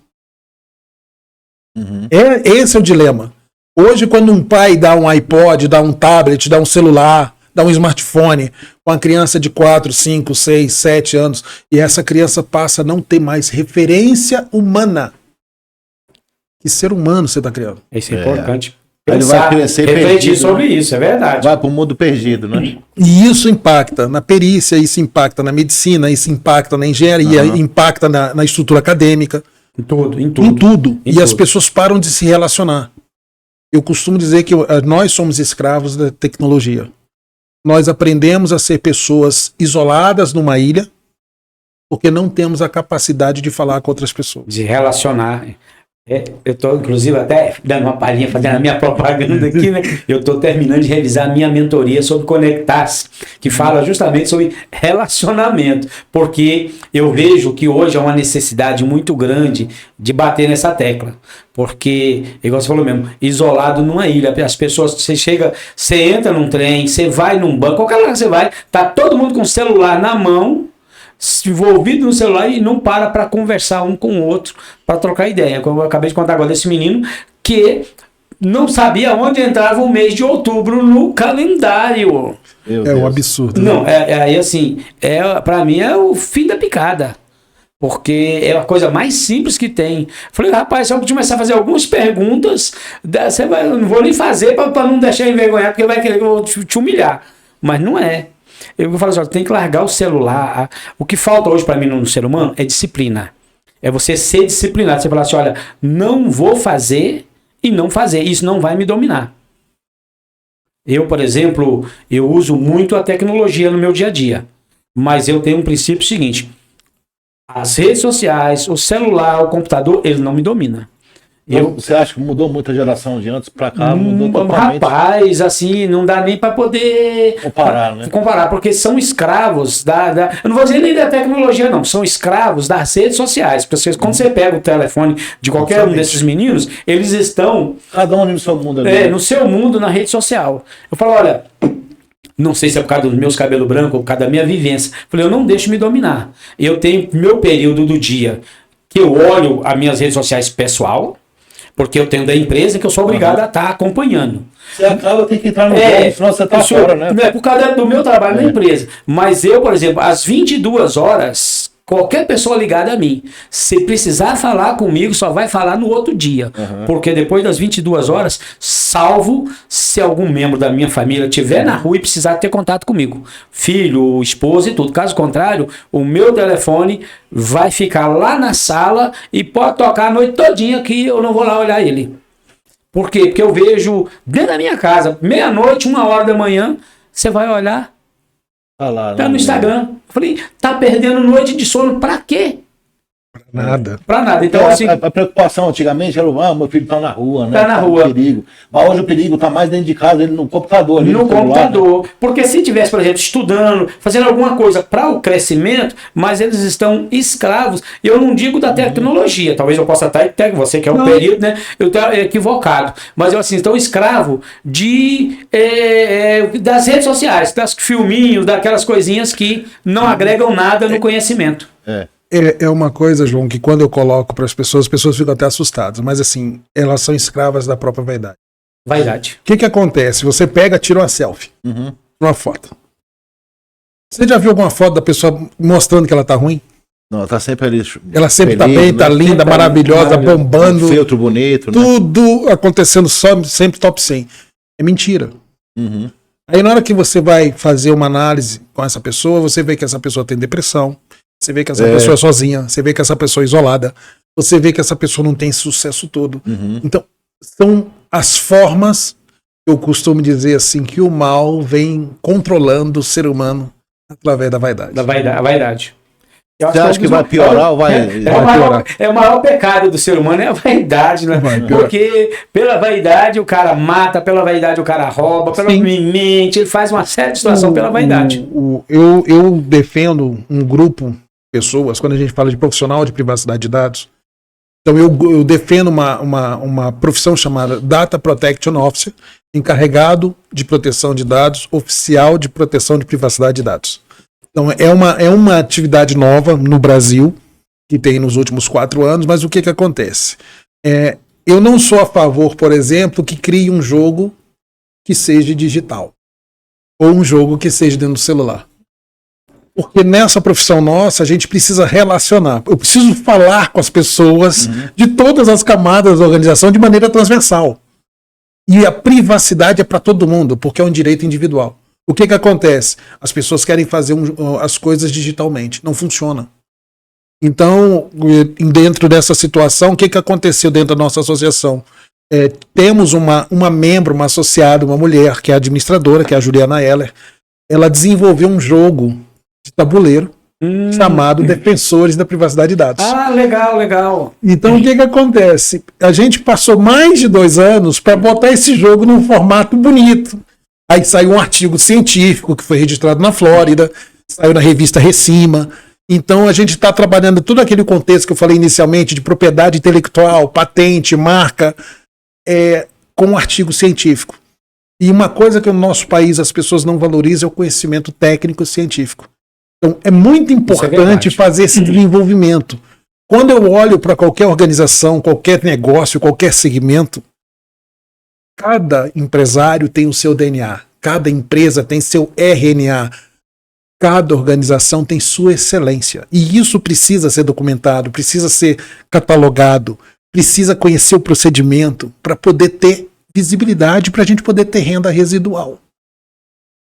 Esse é o dilema. Hoje, quando um pai dá um iPod, dá um tablet, dá um celular, dá um smartphone com uma criança de 4, 5, 6, 7 anos, e essa criança passa a não ter mais referência humana. Que ser humano você está criando? Isso é importante. Ele vai crescer refletir sobre isso, é verdade. Vai para o mundo perdido, né? E isso impacta na perícia, isso impacta na medicina, isso impacta na engenharia, impacta na estrutura acadêmica. Em tudo. E as pessoas param de se relacionar. Eu costumo dizer que nós somos escravos da tecnologia. Nós aprendemos a ser pessoas isoladas numa ilha porque não temos a capacidade de falar com outras pessoas. De relacionar. Eu estou, inclusive, até dando uma palhinha, fazendo a minha propaganda aqui, né? Eu estou terminando de revisar a minha mentoria sobre Conectar-se, que fala justamente sobre relacionamento, porque eu vejo que hoje há uma necessidade muito grande de bater nessa tecla, porque, igual você falou mesmo, isolado numa ilha, as pessoas, você entra num trem, você vai num banco, qualquer lugar que você vai, tá todo mundo com o celular na mão, envolvido no celular e não para conversar um com o outro, para trocar ideia. Como eu acabei de contar agora desse menino que não sabia onde entrava o mês de outubro no calendário. Um absurdo. Não, aí assim, para mim é o fim da picada. Porque é a coisa mais simples que tem. Falei, rapaz, se eu começar a fazer algumas perguntas, eu não vou nem fazer para não deixar envergonhado, porque vai querer que eu vou te humilhar. Mas não é. Eu falo assim, tem que largar o celular. O que falta hoje para mim no ser humano é disciplina. É você ser disciplinado. Você falar assim, olha, não vou fazer e não fazer. Isso não vai me dominar. Eu, por exemplo, eu uso muito a tecnologia no meu dia a dia. Mas eu tenho um princípio seguinte. As redes sociais, o celular, o computador, ele não me domina. Você acha que mudou muito a geração de antes para cá? Mudou totalmente. Rapaz, assim, não dá nem para poder comparar, porque são escravos eu não vou dizer nem da tecnologia, não, são escravos das redes sociais. Porque quando você pega o telefone de qualquer um desses meninos, eles estão... Cada um no seu mundo ali. No seu mundo, na rede social. Eu falo, olha... Não sei se é por causa dos meus cabelos brancos ou por causa da minha vivência. Eu falei, eu não deixo me dominar. Eu tenho meu período do dia que eu olho as minhas redes sociais pessoal, porque eu tenho da empresa que eu sou obrigado a estar acompanhando. Você acaba tendo que entrar no jogo, senão você está fora, né? Não é por causa do meu trabalho na empresa. Mas eu, por exemplo, às 22 horas, qualquer pessoa ligada a mim, se precisar falar comigo, só vai falar no outro dia. Porque depois das 22 horas, salvo se algum membro da minha família estiver na rua e precisar ter contato comigo. Filho, esposa e tudo. Caso contrário, o meu telefone vai ficar lá na sala e pode tocar a noite todinha que eu não vou lá olhar ele. Por quê? Porque eu vejo dentro da minha casa, meia-noite, 1h da manhã, você vai olhar, tá no Instagram. Eu falei, tá perdendo noite de sono pra quê? Nada. Para nada. Então, assim, a preocupação antigamente era, meu filho tá na rua, né? Tá na rua. Perigo. Mas hoje o perigo tá mais dentro de casa, no computador. Ali, no celular, computador. né? Porque se tivesse, por exemplo, estudando, fazendo alguma coisa para o crescimento, mas eles estão escravos. Eu não digo da tecnologia, talvez eu possa estar, você que é um período, né? Eu estou equivocado. Mas eu assim, estou escravo das redes sociais, das filminhos, daquelas coisinhas que não agregam nada no conhecimento. É uma coisa, João, que quando eu coloco para as pessoas ficam até assustadas. Mas assim, elas são escravas da própria vaidade. Vaidade. O que acontece? Você pega, tira uma selfie, uma foto. Você já viu alguma foto da pessoa mostrando que ela tá ruim? Não, ela tá sempre ali. Ela sempre feliz, tá bem, né? tá linda, maravilhosa, bombando. Feltro bonito, né? Tudo acontecendo sempre top 100. É mentira. Aí na hora que você vai fazer uma análise com essa pessoa, você vê que essa pessoa tem depressão, você vê que essa pessoa é sozinha, você vê que essa pessoa é isolada, você vê que essa pessoa não tem sucesso todo. Então, são as formas, eu costumo dizer assim, que o mal vem controlando o ser humano através da vaidade. A vaidade. Você acha que vai piorar ou vai piorar? O maior pecado do ser humano é a vaidade, né? Porque pela vaidade o cara mata, pela vaidade o cara rouba, pela mente, ele faz uma série de situações pela vaidade. Eu defendo um grupo de pessoas, quando a gente fala de profissional de privacidade de dados, então eu defendo uma profissão chamada Data Protection Officer, encarregado de proteção de dados, oficial de proteção de privacidade de dados. Então, é uma atividade nova no Brasil, que tem nos últimos 4 anos, mas o que acontece? Eu não sou a favor, por exemplo, que crie um jogo que seja digital, ou um jogo que seja dentro do celular. Porque nessa profissão nossa, a gente precisa relacionar. Eu preciso falar com as pessoas de todas as camadas da organização de maneira transversal. E a privacidade é para todo mundo, porque é um direito individual. O que acontece? As pessoas querem fazer as coisas digitalmente. Não funciona. Então, dentro dessa situação, o que aconteceu dentro da nossa associação? Temos uma membro, uma associada, uma mulher, que é administradora, que é a Juliana Heller. Ela desenvolveu um jogo de tabuleiro chamado Defensores da Privacidade de Dados. Ah, legal. Então, o que acontece? A gente passou mais de 2 anos para botar esse jogo num formato bonito. Aí saiu um artigo científico que foi registrado na Flórida, saiu na revista Recima. Então a gente está trabalhando todo aquele contexto que eu falei inicialmente de propriedade intelectual, patente, marca, com um artigo científico. E uma coisa que no nosso país as pessoas não valorizam é o conhecimento técnico científico. Então é muito importante fazer esse desenvolvimento. Quando eu olho para qualquer organização, qualquer negócio, qualquer segmento, cada empresário tem o seu DNA, cada empresa tem seu RNA, cada organização tem sua excelência. E isso precisa ser documentado, precisa ser catalogado, precisa conhecer o procedimento para poder ter visibilidade, para a gente poder ter renda residual.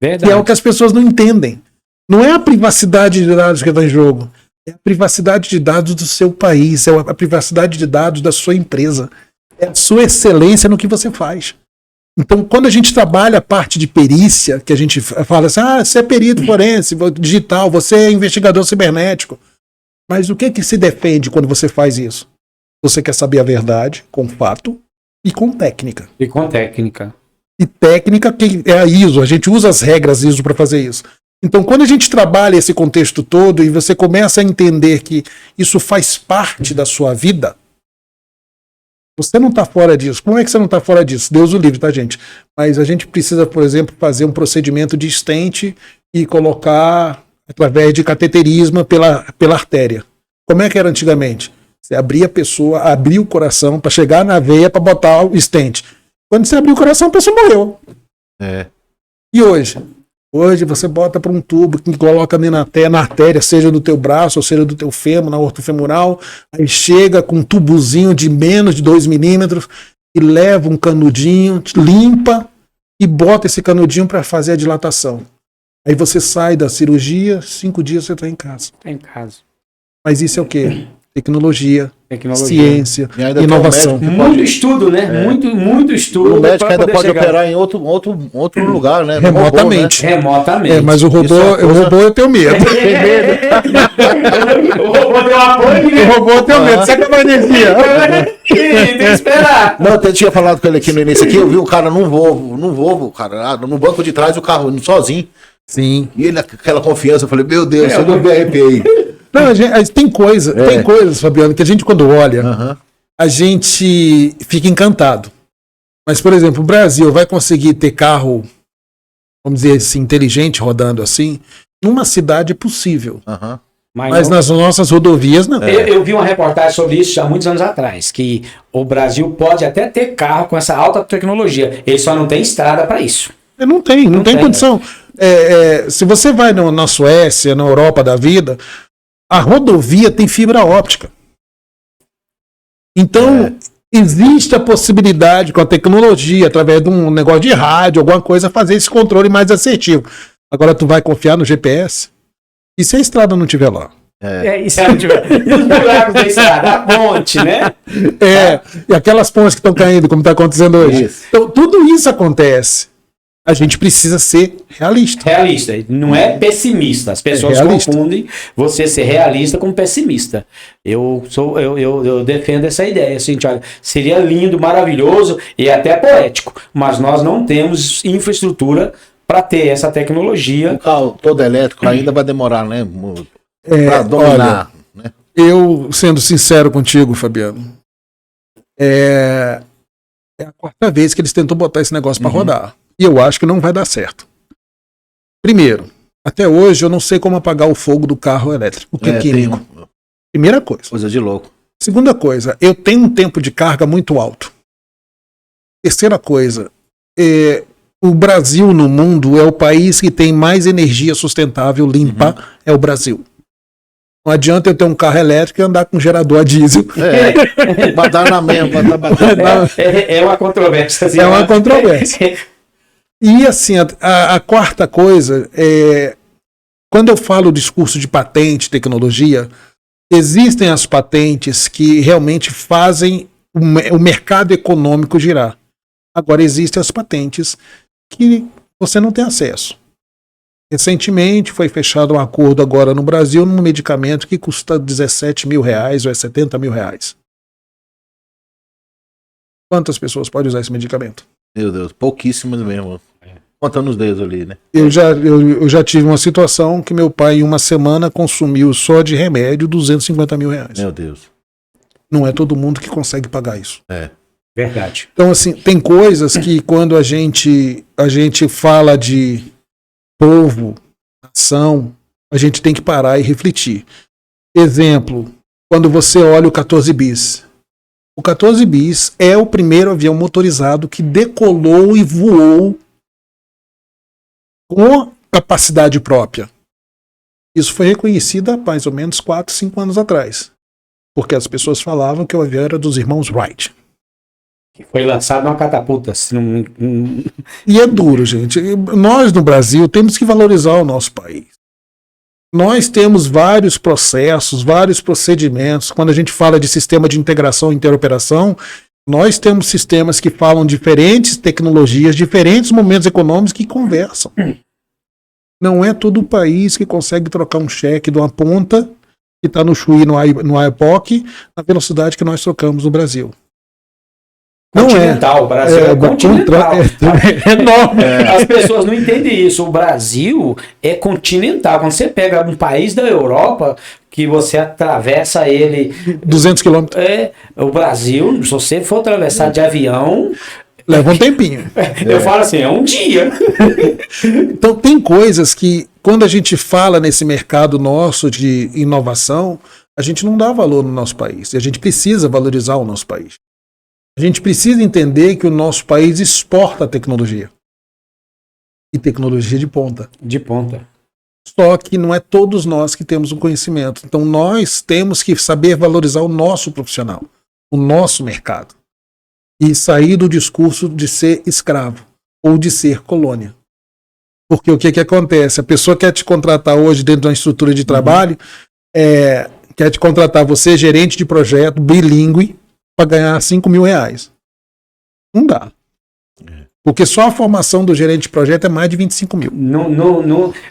Verdade. Que é o que as pessoas não entendem. Não é a privacidade de dados que está em jogo, é a privacidade de dados do seu país, é a privacidade de dados da sua empresa, é a sua excelência no que você faz. Então, quando a gente trabalha a parte de perícia, que a gente fala assim, você é perito forense, digital, você é investigador cibernético. Mas o que se defende quando você faz isso? Você quer saber a verdade, com fato e com técnica. E com técnica. E técnica que é a ISO, a gente usa as regras ISO para fazer isso. Então, quando a gente trabalha esse contexto todo e você começa a entender que isso faz parte da sua vida, você não está fora disso. Como é que você não está fora disso? Deus o livre, tá, gente? Mas a gente precisa, por exemplo, fazer um procedimento de stent e colocar através de cateterismo pela artéria. Como é que era antigamente? Você abria a pessoa, abria o coração para chegar na veia para botar o stent. Quando você abriu o coração, a pessoa morreu. E hoje? Hoje você bota para um tubo que coloca na artéria, seja do teu braço, ou seja do teu fêmur, na ortofemoral, aí chega com um tubozinho de menos de 2 milímetros e leva um canudinho, limpa e bota esse canudinho para fazer a dilatação. Aí você sai da cirurgia, 5 dias você está em casa. Está em casa. Mas isso é o quê? Tecnologia, ciência, inovação. Muito estudo, né? Muito estudo. O médico ainda pode operar em outro lugar, né? Remotamente. Robô, né? Remotamente. Mas o robô eu tenho medo. O robô deu apoio e O robô tem medo, você acaba a energia. Tem que esperar. Não, eu tinha falado com ele aqui no início aqui, eu vi o cara num Volvo, cara, no banco de trás, o carro indo sozinho. Sim. E ele, aquela confiança, eu falei, meu Deus, eu não me arrepiei. Não, tem coisas, Fabiano, que a gente quando olha, a gente fica encantado. Mas, por exemplo, o Brasil vai conseguir ter carro, vamos dizer assim, inteligente rodando assim, numa cidade é possível. Mas nas nossas rodovias, não. Eu vi uma reportagem sobre isso há muitos anos atrás, que o Brasil pode até ter carro com essa alta tecnologia, ele só não tem estrada para isso. Não tem condição. Se você vai na Suécia, na Europa da vida, a rodovia tem fibra óptica. Então, existe a possibilidade com a tecnologia, através de um negócio de rádio, alguma coisa, fazer esse controle mais assertivo. Agora, tu vai confiar no GPS? E se a estrada não estiver lá? E se ela não tiver? E os buracos da estrada? A ponte, né? E aquelas pontes que estão caindo, como está acontecendo hoje. Isso. Então, tudo isso acontece. A gente precisa ser realista. Realista, não é pessimista. As pessoas confundem você ser realista com pessimista. Eu defendo essa ideia. Assim, olha, seria lindo, maravilhoso e até poético, mas nós não temos infraestrutura para ter essa tecnologia. O carro todo elétrico ainda vai demorar, né? Para dominar. Olha, né? Eu, sendo sincero contigo, Fabiano, é a quarta vez que eles tentam botar esse negócio para rodar. E eu acho que não vai dar certo. Primeiro, até hoje eu não sei como apagar o fogo do carro elétrico, porque é químico. Primeira coisa. Coisa de louco. Segunda coisa, eu tenho um tempo de carga muito alto. Terceira coisa, o Brasil no mundo é o país que tem mais energia sustentável limpa, é o Brasil. Não adianta eu ter um carro elétrico e andar com gerador a diesel. Vai dar na mesma. É uma controvérsia. Assim, é uma controvérsia. E assim, a quarta coisa é, quando eu falo discurso de patente, tecnologia, existem as patentes que realmente fazem o mercado econômico girar. Agora, existem as patentes que você não tem acesso. Recentemente foi fechado um acordo agora no Brasil num medicamento que custa R$17 mil ou R$70 mil. Quantas pessoas podem usar esse medicamento? Meu Deus, pouquíssimas mesmo. Contando os dedos ali, né? Eu já tive uma situação que meu pai em uma semana consumiu só de remédio R$250 mil. Meu Deus. Não é todo mundo que consegue pagar isso. Verdade. Então, assim, tem coisas que quando a gente fala de povo, nação, a gente tem que parar e refletir. Exemplo, quando você olha o 14 bis. O 14 bis é o primeiro avião motorizado que decolou e voou com capacidade própria. Isso foi reconhecido há mais ou menos 4, 5 anos atrás. Porque as pessoas falavam que o avião era dos irmãos Wright. Foi lançado uma catapulta. E é duro, gente. Nós no Brasil temos que valorizar o nosso país. Nós temos vários processos, vários procedimentos. Quando a gente fala de sistema de integração e interoperação, nós temos sistemas que falam diferentes tecnologias, diferentes momentos econômicos que conversam. Não é todo o país que consegue trocar um cheque de uma ponta que está no Chuí, no IPOC, na velocidade que nós trocamos no Brasil. Continental, o Brasil é continental. É enorme. As pessoas não entendem isso. O Brasil é continental. Quando você pega um país da Europa, que você atravessa ele... 200 quilômetros. O Brasil, se você for atravessar de avião... Leva um tempinho. Eu falo assim, é um dia. Então tem coisas que, quando a gente fala nesse mercado nosso de inovação, a gente não dá valor no nosso país. E a gente precisa valorizar o nosso país. A gente precisa entender que o nosso país exporta tecnologia. E tecnologia de ponta. De ponta. Só que não é todos nós que temos um conhecimento. Então nós temos que saber valorizar o nosso profissional, o nosso mercado. E sair do discurso de ser escravo ou de ser colônia. Porque o que acontece? A pessoa quer te contratar hoje dentro de uma estrutura de trabalho, quer te contratar você, gerente de projeto, bilíngue, para ganhar R$5 mil. Não dá. Porque só a formação do gerente de projeto é mais de 25 mil.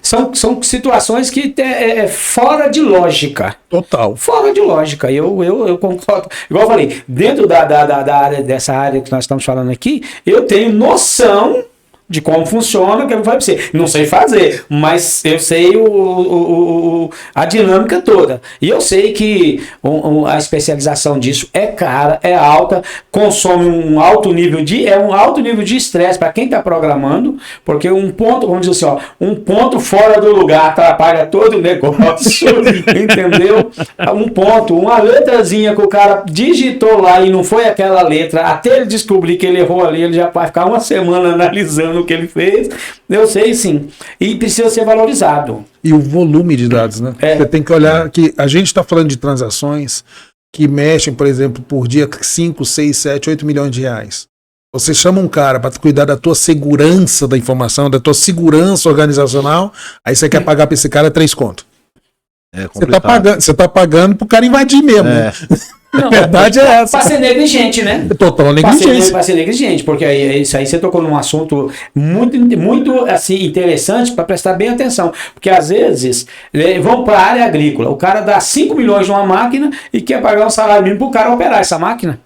São situações que é fora de lógica. Total. Fora de lógica. Eu concordo. Igual eu falei, dentro da área, dessa área que nós estamos falando aqui, eu tenho noção de como funciona, que eu falei pra você. Não sei fazer, mas eu sei a dinâmica toda. E eu sei que a especialização disso é cara, é alta, consome um alto nível de estresse para quem está programando, porque um ponto, vamos dizer assim, um ponto fora do lugar atrapalha todo o negócio, entendeu? Um ponto, uma letrazinha que o cara digitou lá e não foi aquela letra, até ele descobrir que ele errou ali, ele já vai ficar uma semana analisando o que ele fez. Eu sei, sim. E precisa ser valorizado. E o volume de dados, né? Você tem que olhar que a gente está falando de transações que mexem, por exemplo, por dia 5, 6, 7, 8 milhões de reais. Você chama um cara para cuidar da tua segurança da informação, da tua segurança organizacional, aí você quer pagar para esse cara 3 contos. Você tá pagando pro cara invadir mesmo. Não, a verdade é essa. Para ser negligente, né? Total negligência. Para ser negligente, porque isso aí você tocou num assunto muito assim, interessante para prestar bem atenção. Porque às vezes vão para a área agrícola, o cara dá 5 milhões numa máquina e quer pagar um salário mínimo para o cara operar essa máquina.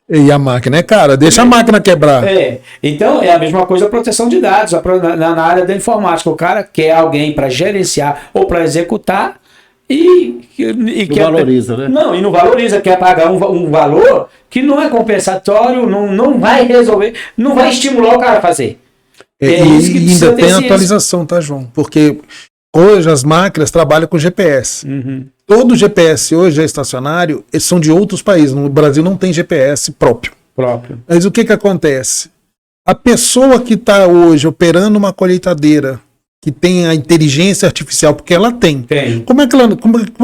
E a máquina é cara, deixa a máquina quebrar. Então é a mesma coisa a proteção de dados na área da informática. O cara quer alguém para gerenciar ou para executar. E não valoriza, né? Não, e não valoriza, quer pagar um valor que não é compensatório, não vai resolver, não vai estimular o cara a fazer. E ainda tem atualização, tá, João? Porque hoje as máquinas trabalham com GPS. Uhum. Todo GPS hoje é estacionário, eles são de outros países. No Brasil não tem GPS próprio. Mas o que acontece? A pessoa que está hoje operando uma colheitadeira que tem a inteligência artificial, porque ela tem. Como é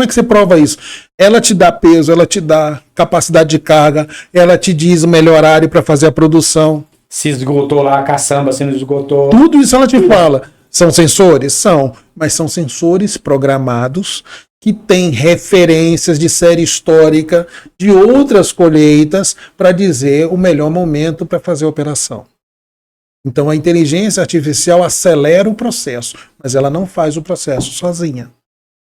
que você prova isso? Ela te dá peso, ela te dá capacidade de carga, ela te diz o melhor horário para fazer a produção. Se esgotou lá a caçamba, se não esgotou. Tudo isso ela te fala. São sensores? São. Mas são sensores programados que têm referências de série histórica de outras colheitas para dizer o melhor momento para fazer a operação. Então a inteligência artificial acelera o processo, mas ela não faz o processo sozinha.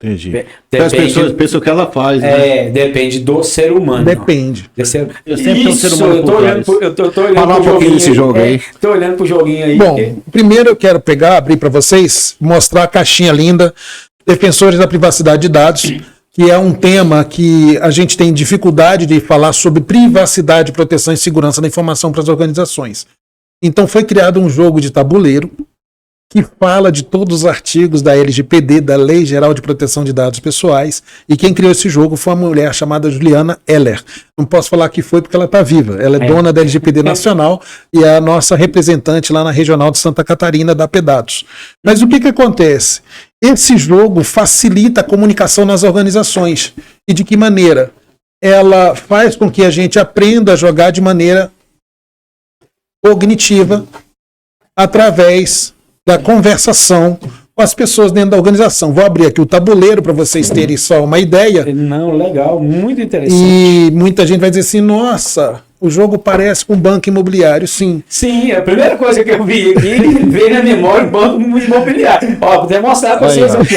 Entendi. As pessoas pensam que ela faz, né? Depende do ser humano. Depende. Eu sempre tenho um ser humano eu tô olhando falar um pouquinho desse jogo aí. Tô olhando pro joguinho aí. Bom, primeiro eu quero abrir para vocês, mostrar a caixinha linda, Defensores da Privacidade de Dados, que é um tema que a gente tem dificuldade de falar sobre privacidade, proteção e segurança da informação para as organizações. Então foi criado um jogo de tabuleiro que fala de todos os artigos da LGPD, da Lei Geral de Proteção de Dados Pessoais, e quem criou esse jogo foi uma mulher chamada Juliana Heller. Não posso falar que foi porque ela está viva. Ela é dona da LGPD Nacional e é a nossa representante lá na Regional de Santa Catarina da Pedados. Mas o que acontece? Esse jogo facilita a comunicação nas organizações. E de que maneira? Ela faz com que a gente aprenda a jogar de maneira cognitiva através da conversação com as pessoas dentro da organização. Vou abrir aqui o tabuleiro para vocês terem só uma ideia. Não, legal, muito interessante. E muita gente vai dizer assim, nossa, o jogo parece com um banco imobiliário, sim. Sim, a primeira coisa que eu vi aqui veio na memória o banco imobiliário. Ó, vou demonstrar para vocês aqui.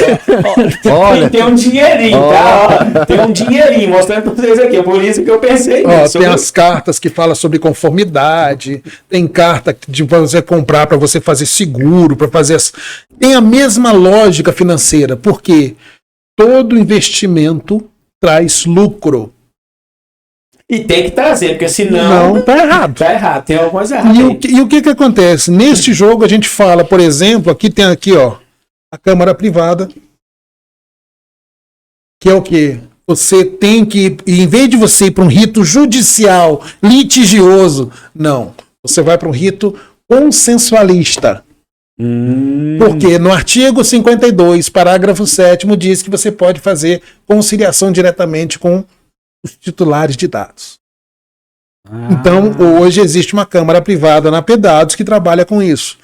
Ó. Olha, tem um dinheirinho, tá? Ó, tem um dinheirinho mostrando para vocês aqui. É por isso que eu pensei nisso. Tem as cartas que falam sobre conformidade, tem carta de você comprar para você fazer seguro, para fazer... Tem a mesma lógica financeira, porque todo investimento traz lucro. E tem que trazer, porque senão... Não, tá errado. Tá errado, tem alguma coisa errada. E o que acontece? Neste jogo a gente fala, por exemplo, tem aqui, ó, a Câmara Privada, que é o quê? Você tem que, em vez de você ir para um rito judicial, litigioso, não. Você vai para um rito consensualista. Porque no artigo 52, parágrafo 7º, diz que você pode fazer conciliação diretamente com os titulares de dados. Então, hoje existe uma Câmara Privada na Pedados que trabalha com isso.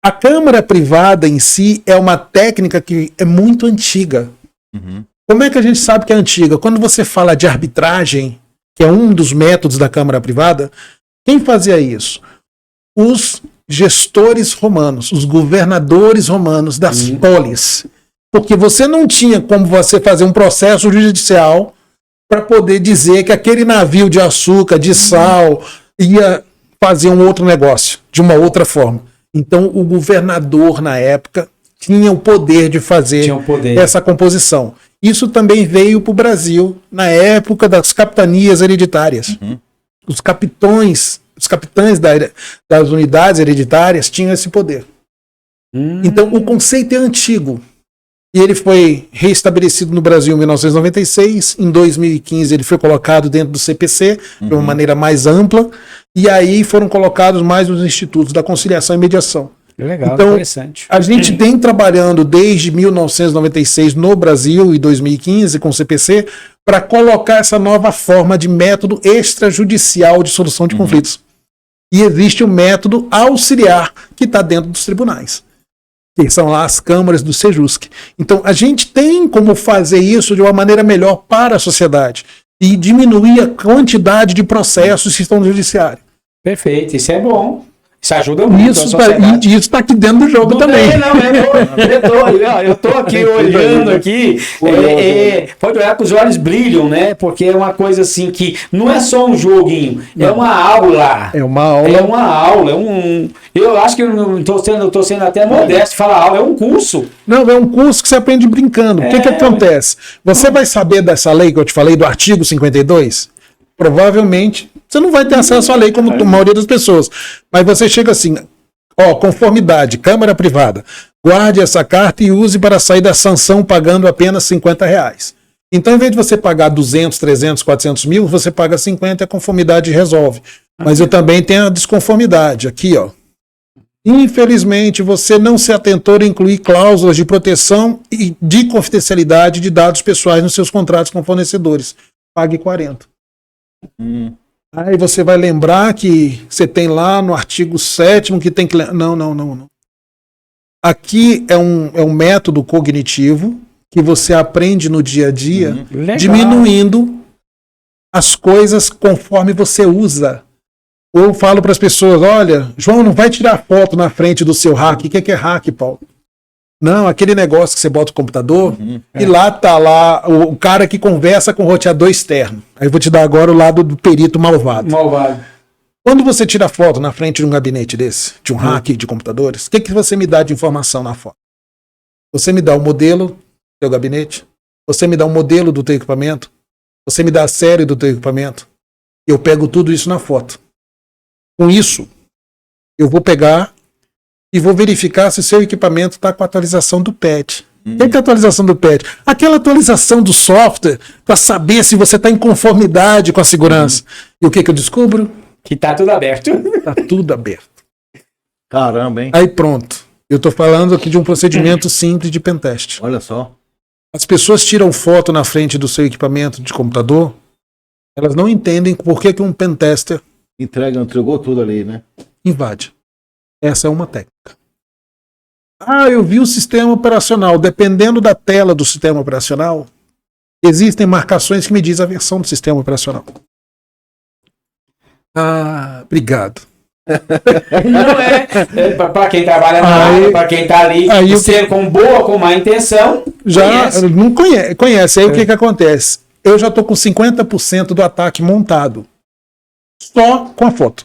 A Câmara Privada em si é uma técnica que é muito antiga. Como é que a gente sabe que é antiga? Quando você fala de arbitragem, que é um dos métodos da Câmara Privada, quem fazia isso? os gestores romanos, os governadores romanos das polis. Porque você não tinha como você fazer um processo judicial para poder dizer que aquele navio de açúcar, de sal, ia fazer um outro negócio, de uma outra forma. Então, o governador, na época, tinha o poder de fazer essa composição. Isso também veio para o Brasil na época das capitanias hereditárias. Os capitães das unidades hereditárias tinham esse poder. Então, o conceito é antigo. E ele foi reestabelecido no Brasil em 1996. Em 2015, ele foi colocado dentro do CPC, de uma maneira mais ampla. E aí foram colocados mais os institutos da conciliação e mediação. Legal, então, interessante. A gente vem trabalhando desde 1996 no Brasil e 2015 com o CPC para colocar essa nova forma de método extrajudicial de solução de conflitos. E existe o método auxiliar que está dentro dos tribunais, que são lá as câmaras do Sejusc. Então, a gente tem como fazer isso de uma maneira melhor para a sociedade e diminuir a quantidade de processos que estão no judiciário. Perfeito, isso é bom. Isso ajuda muito isso está aqui dentro do jogo também. Eu tô aqui olhando aqui. Pode olhar que os olhos brilham, né? Porque é uma coisa assim que não é só um joguinho, é uma aula. É uma aula. É uma aula. Eu acho que eu não tô sendo até modesto de falar aula, é um curso. Não, é um curso que você aprende brincando. O que acontece? Você vai saber dessa lei que eu te falei, do artigo 52? Provavelmente você não vai ter acesso à lei como a maioria das pessoas. Mas você chega assim, conformidade, Câmara Privada, guarde essa carta e use para sair da sanção pagando apenas R$50. Então, em vez de você pagar 200, 300, 400 mil, você paga 50 e a conformidade resolve. Mas eu também tenho a desconformidade aqui, ó. Infelizmente, você não se atentou a incluir cláusulas de proteção e de confidencialidade de dados pessoais nos seus contratos com fornecedores. Pague 40. Aí você vai lembrar que você tem lá no artigo 7º que tem que... Não. Aqui é um método cognitivo que você aprende no dia a dia, diminuindo as coisas conforme você usa. Eu falo para as pessoas, olha, João, não vai tirar foto na frente do seu hack. O que é hack, Paulo? Não, aquele negócio que você bota o computador e lá tá lá o cara que conversa com o roteador externo. Aí eu vou te dar agora o lado do perito malvado. Quando você tira foto na frente de um gabinete desse, de um hack de computadores, o que você me dá de informação na foto? Você me dá o modelo do teu gabinete, você me dá o modelo do teu equipamento, você me dá a série do teu equipamento. Eu pego tudo isso na foto. Com isso, eu vou pegar e vou verificar se o seu equipamento está com a atualização do patch. O que é a atualização do patch? Aquela atualização do software para saber se você está em conformidade com a segurança. E o que eu descubro? Que está tudo aberto. Está tudo aberto. Caramba, hein? Aí pronto. Eu estou falando aqui de um procedimento simples de pentest. Olha só. As pessoas tiram foto na frente do seu equipamento de computador, elas não entendem por que um pentester entregou tudo ali, né? Invade. Essa é uma técnica. Eu vi o sistema operacional. Dependendo da tela do sistema operacional, existem marcações que me dizem a versão do sistema operacional. Obrigado. Não é para quem trabalha na área, para quem está ali, ser com boa, com má intenção, já não conhece. Aí o que acontece? Eu já estou com 50% do ataque montado. Só com a foto.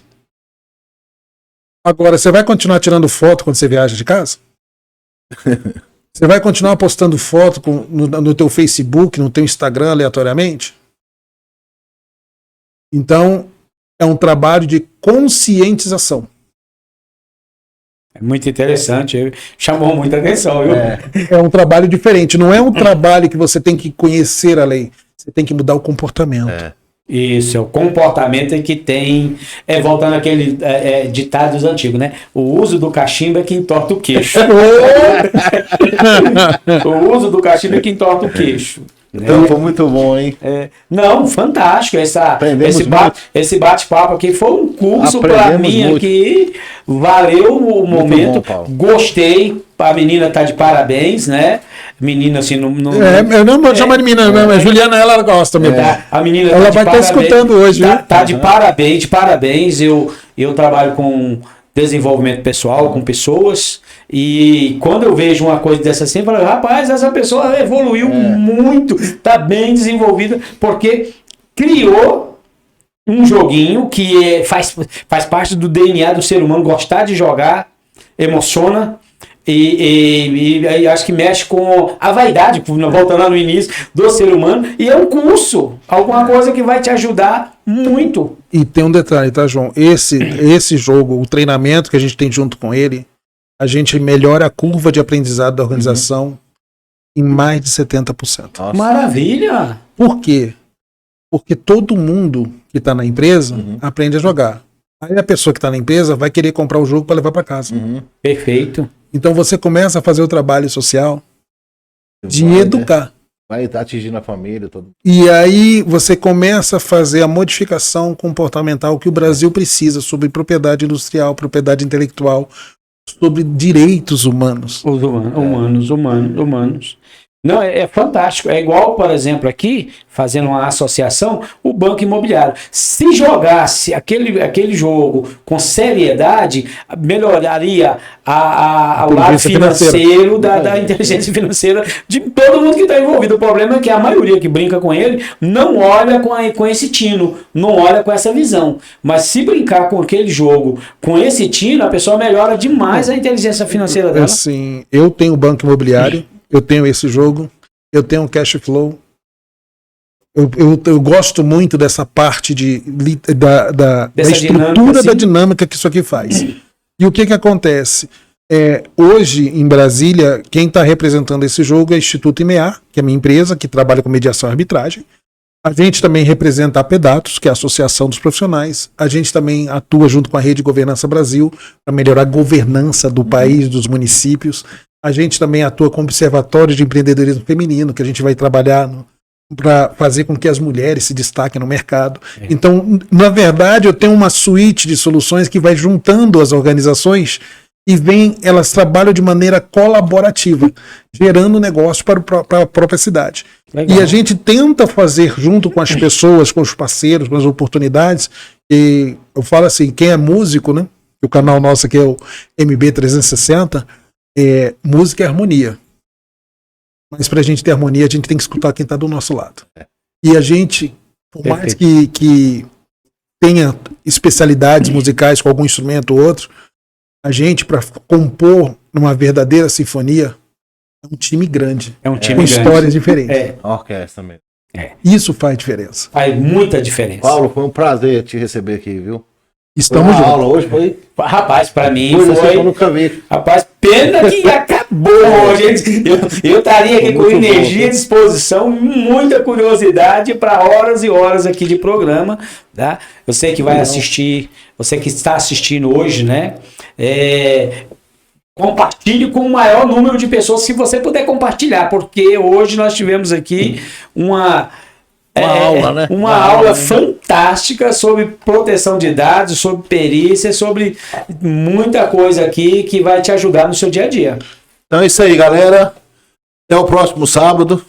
Agora, você vai continuar tirando foto quando você viaja de casa? Você vai continuar postando foto no teu Facebook, no teu Instagram, aleatoriamente? Então, é um trabalho de conscientização. É muito interessante, chamou muita atenção. É um trabalho diferente, não é um trabalho que você tem que conhecer a lei, você tem que mudar o comportamento. Isso, é o comportamento que tem, voltando àquele ditados antigos, né? O uso do cachimbo é que entorta o queixo. O uso do cachimbo é que entorta o queixo. Então foi muito bom, hein? Não, fantástico. Esse bate-papo aqui foi um curso para mim muito. Aqui. Valeu o momento. Bom, gostei. A menina tá de parabéns, né? Menina assim, eu não vou chamar de menina, não, mas Juliana, ela gosta mesmo. A menina ela vai estar escutando hoje, tá de parabéns. Eu trabalho com desenvolvimento pessoal com pessoas. E quando eu vejo uma coisa dessa assim, eu falo, rapaz, essa pessoa evoluiu muito, está bem desenvolvida, porque criou um joguinho que faz parte do DNA do ser humano, gostar de jogar, emociona. E acho que mexe com a vaidade, voltando lá no início, do ser humano. E é um curso, alguma coisa que vai te ajudar muito. E tem um detalhe, tá, João? Esse jogo, o treinamento que a gente tem junto com ele, a gente melhora a curva de aprendizado da organização em mais de 70%. Nossa. Maravilha! Por quê? Porque todo mundo que está na empresa aprende a jogar. Aí a pessoa que está na empresa vai querer comprar o jogo para levar para casa. Perfeito. Então você começa a fazer o trabalho social de educar. Vai estar atingindo a família. Todo... E aí você começa a fazer a modificação comportamental que o Brasil precisa sobre propriedade industrial, propriedade intelectual, sobre direitos humanos. Os humanos. Não, é fantástico. É igual, por exemplo, aqui, fazendo uma associação, o Banco Imobiliário. Se jogasse aquele jogo com seriedade, melhoraria o lado financeiro da inteligência financeira de todo mundo que está envolvido. O problema é que a maioria que brinca com ele não olha com esse tino, não olha com essa visão. Mas se brincar com aquele jogo, com esse tino, a pessoa melhora demais a inteligência financeira dela. Assim, eu tenho o Banco Imobiliário, eu tenho esse jogo, eu tenho um cash flow. Eu gosto muito dessa parte da estrutura da dinâmica que isso aqui faz. E o que acontece? Hoje, em Brasília, quem está representando esse jogo é o Instituto IMEA, que é a minha empresa, que trabalha com mediação e arbitragem. A gente também representa a PEDATOS, que é a Associação dos Profissionais. A gente também atua junto com a Rede Governança Brasil para melhorar a governança do país, dos municípios. A gente também atua com o Observatório de Empreendedorismo Feminino, que a gente vai trabalhar para fazer com que as mulheres se destaquem no mercado. Então, na verdade, eu tenho uma suíte de soluções que vai juntando as organizações e elas trabalham de maneira colaborativa, gerando negócio para a própria cidade. Legal. E a gente tenta fazer junto com as pessoas, com os parceiros, com as oportunidades. E eu falo assim, quem é músico, né? O canal nosso aqui é o MB360, música é harmonia. Mas para a gente ter harmonia, a gente tem que escutar quem está do nosso lado. E a gente, por mais que tenha especialidades musicais com algum instrumento ou outro, a gente, para compor numa verdadeira sinfonia, é um time grande. É um time com histórias diferentes. Orquestra mesmo. Isso faz diferença. Faz muita diferença. Paulo, foi um prazer te receber aqui, viu? Estamos juntos. A aula hoje foi... Rapaz, para mim foi... Eu nunca vi. Rapaz, pena que acabou hoje. Eu estaria aqui com energia, disposição, muita curiosidade para horas e horas aqui de programa. Tá? Eu sei que vai assistir, você que está assistindo hoje, né? Compartilhe com o maior número de pessoas, se você puder compartilhar, porque hoje nós tivemos aqui uma aula, né? Uma aula fantástica sobre proteção de dados, sobre perícia, sobre muita coisa aqui que vai te ajudar no seu dia a dia. Então é isso aí, galera. Até o próximo sábado.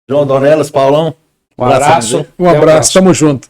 João Dornelas, Paulão. Um abraço. Um abraço. Tamo junto.